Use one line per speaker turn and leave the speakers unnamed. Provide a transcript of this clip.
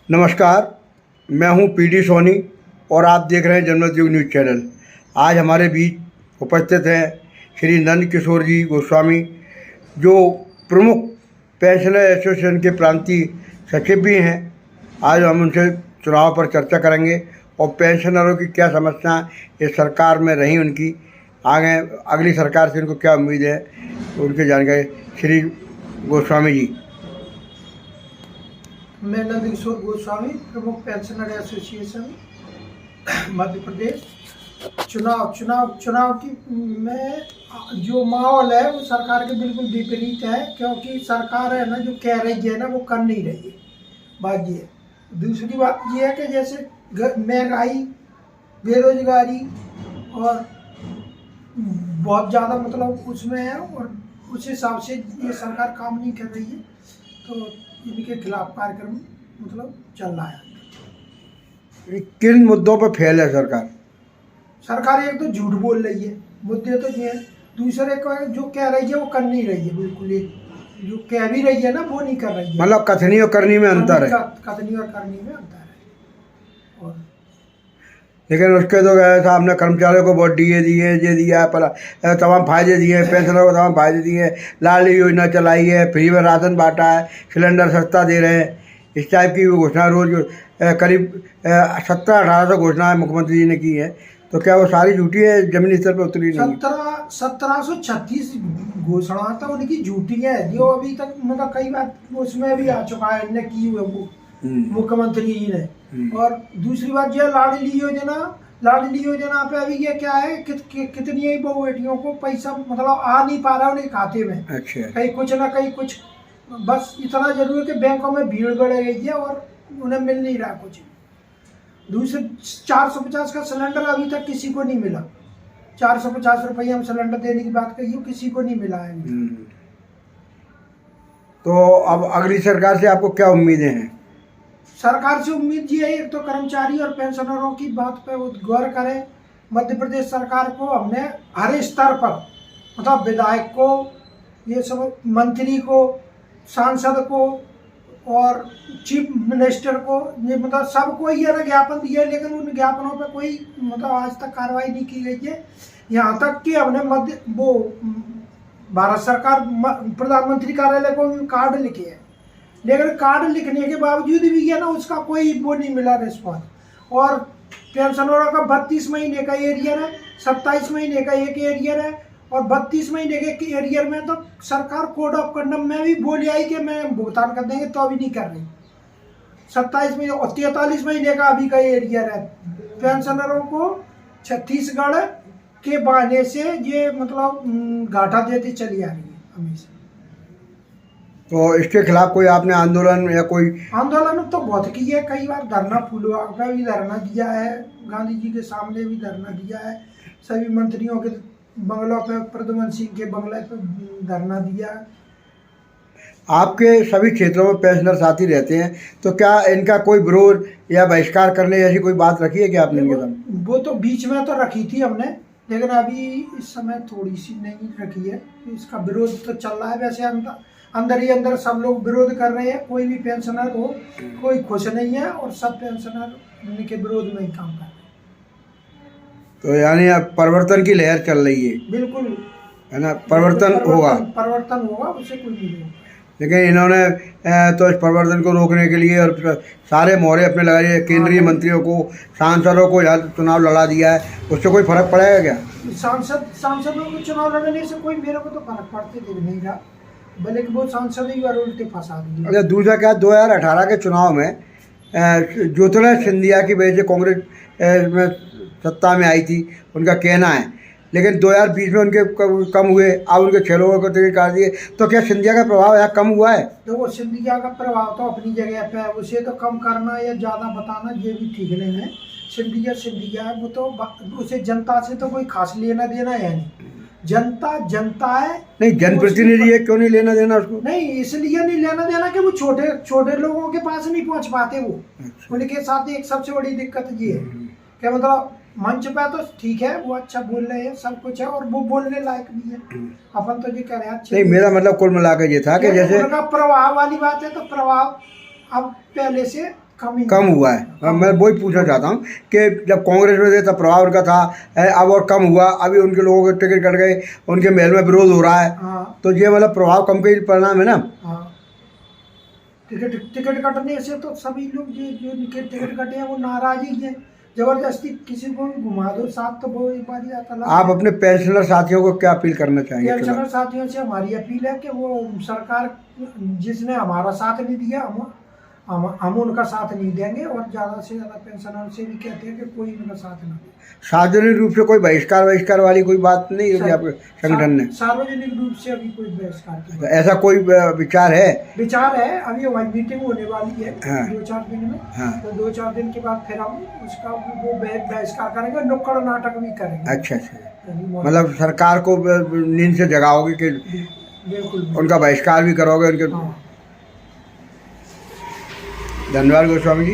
नमस्कार, मैं हूं पीडी सोनी और आप देख रहे हैं जनमत युग न्यूज़ चैनल। आज हमारे बीच उपस्थित हैं श्री नंद किशोर जी गोस्वामी, जो प्रमुख पेंशनर एसोसिएशन के प्रांतीय सचिव भी हैं। आज हम उनसे चुनाव पर चर्चा करेंगे और पेंशनरों की क्या समस्याएं इस सरकार में रही, उनकी आगे अगली सरकार से उनको क्या उम्मीद है, उनकी जानकारी। श्री गोस्वामी जी।
मैं नंद किशोर गोस्वामी, प्रमुख पेंशनर एसोसिएशन मध्य प्रदेश। चुनाव की में जो माहौल है वो सरकार के बिल्कुल विपरीत है, क्योंकि सरकार है ना जो कह रही है ना वो कर नहीं रही है। बात ये है। दूसरी बात ये है कि जैसे महंगाई, बेरोजगारी और बहुत ज़्यादा मतलब उसमें है, और उस हिसाब से ये सरकार काम नहीं कर रही है, तो इनके खिलाफ कार्यक्रम मतलब चल रहा है।
किन मुद्दों पर फेल है सरकार?
सरकार एक तो झूठ बोल रही है, मुद्दे तो ये है। दूसरे को जो कह रही है वो कर नहीं रही है, बिल्कुल ही जो कह भी रही है ना वो नहीं कर रही है।
मतलब कथनी और करनी में अंतर है।
कथनी और करनी में अंतर है। और
लेकिन उसके तो ऐसा हमने कर्मचारियों को बहुत ये दिया है, पर तमाम फायदे दिए हैं, पेंशनरों को तमाम फायदे दिए हैं, लाडली योजना चलाई है, फ्री में राशन बांटा है, सिलेंडर सस्ता दे रहे हैं, इस टाइप की घोषणा रोज करीब 1700-1800 घोषणाएं मुख्यमंत्री जी ने की है। तो क्या वो सारी झूठी है, जमीनी स्तर पर उतरी नहीं?
1736 घोषणा तो उनकी झूठी है, जो अभी तक मतलब कई बार उसमें भी आ चुका है, इनने की हुई वो मुख्यमंत्री जी ने। और दूसरी बात जो लाडली योजना पे अभी ये क्या है, कितनी ही बहु बेटियों को पैसा मतलब आ नहीं पा रहा है उनके खाते में।
अच्छा।
कहीं कुछ ना कहीं कुछ, बस इतना जरूर है कि बैंकों में भीड़ बढ़ गई है और उन्हें मिल नहीं रहा कुछ। दूसरे 450 का सिलेंडर अभी तक किसी को नहीं मिला। 450 रुपये हम सिलेंडर देने की बात कही, किसी को नहीं मिला है।
तो अब अगली सरकार से आपको क्या उम्मीदें हैं?
सरकार से उम्मीद ये है, एक तो कर्मचारी और पेंशनरों की बात पे वो गौर करें। मध्य प्रदेश सरकार को हमने हर स्तर पर मतलब विधायक को, ये सब मंत्री को, सांसद को और चीफ मिनिस्टर को, ये मतलब सबको ये ना ज्ञापन दिया है, लेकिन उन ज्ञापनों पे कोई मतलब आज तक कार्रवाई नहीं की गई है। यहाँ तक कि हमने भारत सरकार प्रधानमंत्री कार्यालय को भी कार्ड लिखे हैं, लेकिन कार्ड लिखने के बावजूद भी है ना उसका कोई वो नहीं मिला रिस्पॉन्स। और पेंशनरों का 32 महीने का एरियर है, 27 महीने का एक एरियर है, और 32 महीने के एरियर में तो सरकार कोड ऑफ कंडक्ट में भी बोली आई कि मैं भुगतान कर देंगे, तो अभी नहीं कर रही। 27 महीने और 43 महीने का अभी का एरियर है। पेंशनरों को छत्तीसगढ़ के बहाने से ये मतलब घाटा देती चली आ रही है हमेशा।
तो इसके खिलाफ कोई आपने आंदोलन या कोई?
आंदोलन तो बहुत की है, कई बार धरना, फूलबाग पे भी धरना दिया है, गांधी जी के सामने भी धरना दिया है, सभी मंत्रियों के बंगलों पे, प्रद्युमन सिंह के बंगले पे धरना दिया है।
आपके सभी क्षेत्रों में पेंशनर साथी रहते हैं, तो क्या इनका कोई विरोध या बहिष्कार करने जैसी कोई बात रखी है कि आपने इनके सामने?
वो तो बीच में तो रखी थी हमने, लेकिन अभी इस समय थोड़ी सी नहीं रखी है। इसका विरोध तो चल रहा है, वैसे अंदर ही अंदर सब लोग विरोध कर रहे हैं। कोई भी पेंशनर हो, कोई खुश नहीं है, और सब पेंशनर उनके विरोध में ही काम कर रहे हैं।
तो यानी अब परिवर्तन की लहर चल रही है?
बिल्कुल
है ना, परिवर्तन
होगा, उससे कोई नहीं होगा।
लेकिन इन्होंने तो इस परिवर्तन को रोकने के लिए और सारे मोहरे अपने लगा दिए, केंद्रीय मंत्रियों को, सांसदों को यहाँ चुनाव लड़ा दिया है। उससे कोई फर्क पड़ेगा क्या?
सांसदों को चुनाव लड़ने से कोई मेरे को तो फर्क पड़ते दिख नहीं रहा, बल्कि वो सांसद ही और उल्टे फंसा दिए।
अच्छा, दूसरा क्या, 2018 के चुनाव में ज्योतिरादित्य सिंधिया की वजह से कांग्रेस में सत्ता में आई थी, उनका कहना है, लेकिन 2020 में उनके कम हुए, अब उनके 6 लोगों को टिकट काट दिए। तो क्या सिंधिया का प्रभाव यहाँ कम हुआ है?
देखो, सिंधिया का प्रभाव तो अपनी जगह पे है, उसे तो कम करना या ज़्यादा बताना ये भी ठीक नहीं है। सिंधिया है, वो तो उसे जनता से तो कोई खास लेना देना है नहीं। जनता है, नहीं
जनप्रतिनिधि है, क्यों नहीं लेना देना उसको?
नहीं, इसलिए नहीं लेना देना कि वो छोटे लोगों के पास नहीं पहुंच पाते वो। अच्छा। उनके साथ एक सबसे बड़ी दिक्कत ये है कि मतलब मंच पे तो ठीक है, वो अच्छा बोल रहे हैं, सब कुछ है, और वो बोलने लायक भी है। अपन तो ये कह रहे हैं
नहीं, मेरा मतलब कुल मिला के ये था कि जैसे
उनका प्रभाव वाली बात है, तो प्रभाव अब पहले से
कम हुआ है। मैं वही पूछना चाहता हूँ कि जब कांग्रेस में थे तब प्रभाव उनका था, अब और कम हुआ, अभी उनके लोगों के टिकट कट गए, उनके महल में विरोध हो रहा है,
हाँ
तो ये मतलब प्रभाव कम का ही परिणाम है ना।
हाँ, टिकट कटने से तो सभी लोग जो टिकट कटे हैं वो नाराज ही हैं। जबरदस्ती किसी को भी घुमा दो साथ, तो वो एक बार आता है।
आप अपने पेंशनर साथियों को क्या अपील करना चाहेंगे?
पेंशनर साथियों से हमारी अपील है कि वो सरकार जिसने हमारा साथ नहीं दिया, हम उनका साथ नहीं देंगे, और ज़्यादा से ज़्यादा पेंशनर से भी कहते हैं कि कोई उनका साथ ना दे।
सार्वजनिक रूप से कोई बहिष्कार वाली कोई बात नहीं होगी आपके संगठन ने?
सार्वजनिक रूप से अभी कोई बहिष्कार की बात
ऐसा कोई विचार है?
विचार है, अभी हमारी मीटिंग होने वाली है
हाँ।
2-4 दिन में।
हाँ।
तो 2-4 दिन के बाद फिर हम उसका वो बहिष्कार करेंगे, नुक्कड़ नाटक भी करेंगे।
अच्छा अच्छा, मतलब सरकार को नींद से जगाओगे कि
बिल्कुल
उनका बहिष्कार भी करोगे उनके?
हाँ।
धन्यवाद गोस्वामी जी।